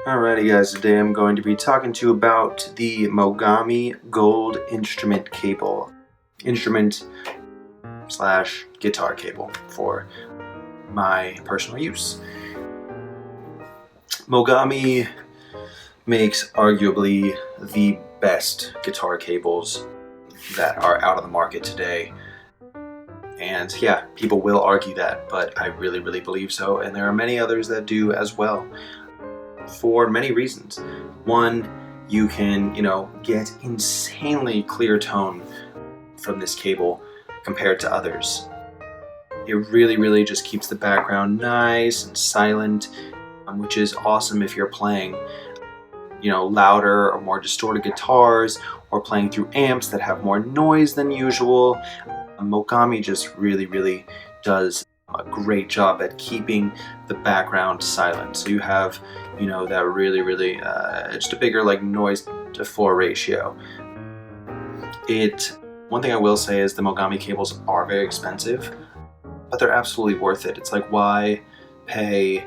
Alrighty guys, today I'm going to be talking to you about the Mogami Gold Instrument Cable. Instrument slash guitar cable for my personal use. Mogami makes arguably the best guitar cables that are out on the market today. And yeah, people will argue that, but I really believe so, and there are many others that do as well. For many reasons. One, you can, get insanely clear tone from this cable compared to others. It really just keeps the background nice and silent, which is awesome if you're playing, louder or more distorted guitars, or playing through amps that have more noise than usual. Mogami just really does a great job at keeping the background silent. So you have, that really just a bigger noise to floor ratio. One thing I will say is the Mogami cables are very expensive, but they're absolutely worth it. It's like, why pay,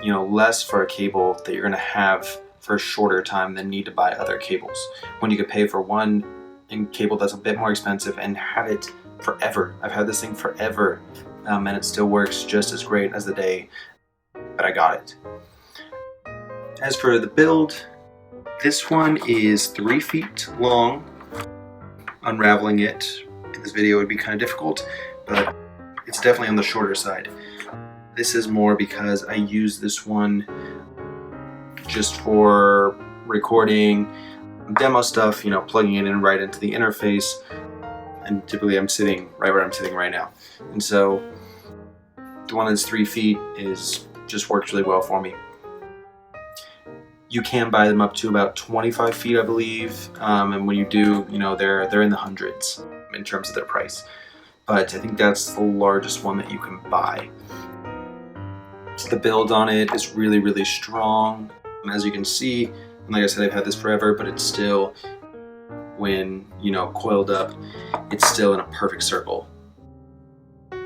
less for a cable that you're gonna have for a shorter time than need to buy other cables, when you could pay for one cable that's a bit more expensive and have it forever. I've had this thing forever, and it still works just as great as the day that I got it. As for the build, this one is 3 feet long. Unraveling it in this video would be kind of difficult, but it's definitely on the shorter side. This is more because I use this one just for recording demo stuff, plugging it in right into the interface, and typically I'm sitting right where I'm sitting right now. And so the one that's 3 feet just works really well for me. You can buy them up to about 25 feet, I believe, and when you do, they're in the hundreds in terms of their price. But I think that's the largest one that you can buy. The build on it is really strong. As you can see, and like I said, I've had this forever, but it's still, when coiled up, it's still in a perfect circle.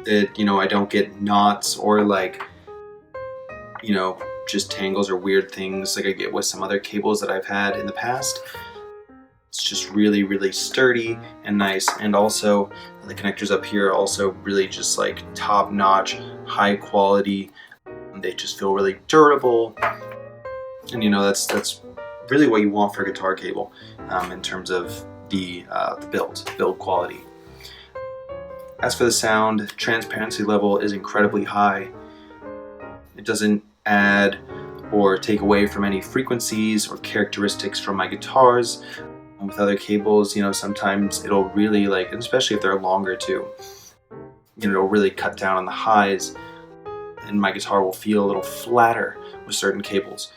I don't get knots or just tangles or weird things like I get with some other cables that I've had in the past. It's just really sturdy and nice, and also the connectors up here are also really just top-notch, high quality. They just feel really durable, and that's really what you want for a guitar cable in terms of the build quality. As for the sound, transparency level is incredibly high. It doesn't add or take away from any frequencies or characteristics from my guitars. With other cables, sometimes it'll really especially if they're longer too, it'll really cut down on the highs, and my guitar will feel a little flatter with certain cables.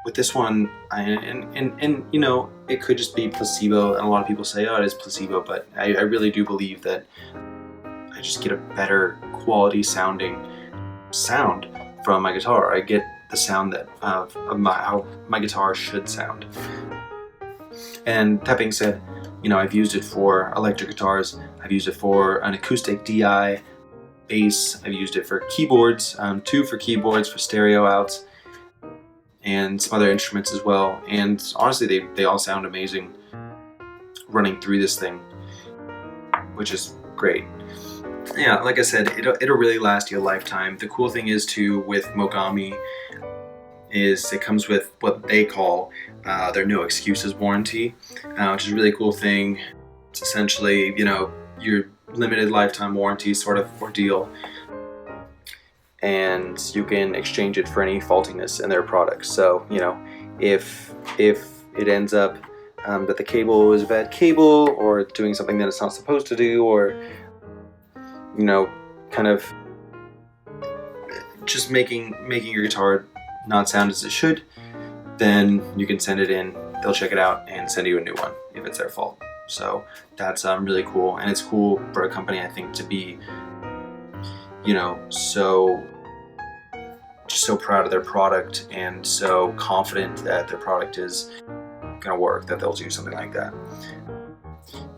With this one, it could just be placebo, and a lot of people say, oh, it is placebo, but I really do believe that I just get a better quality sound from my guitar. I get the sound that how my guitar should sound. And that being said, I've used it for electric guitars, I've used it for an acoustic DI bass, I've used it for keyboards, 2 for keyboards for stereo outs, and some other instruments as well. And honestly, they all sound amazing running through this thing, which is great. Yeah, like I said, it'll really last you a lifetime. The cool thing is too with Mogami is it comes with what they call their no excuses warranty, which is a really cool thing. It's essentially, your limited lifetime warranty sort of ordeal, and you can exchange it for any faultiness in their products. So, if it ends up that the cable is a bad cable, or doing something that it's not supposed to do, or kind of just making your guitar not sound as it should, then you can send it in, they'll check it out and send you a new one if it's their fault. So that's really cool, and it's cool for a company, I think, to be so proud of their product and so confident that their product is gonna work, that they'll do something like that.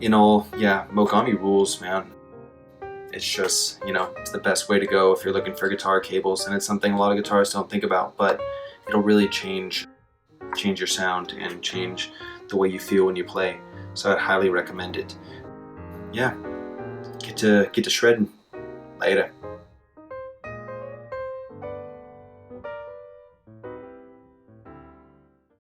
In all, yeah, Mogami rules, man. It's just, it's the best way to go if you're looking for guitar cables, and it's something a lot of guitarists don't think about, but it'll really change your sound and change the way you feel when you play. So I'd highly recommend it. Yeah, get to shredding. Later.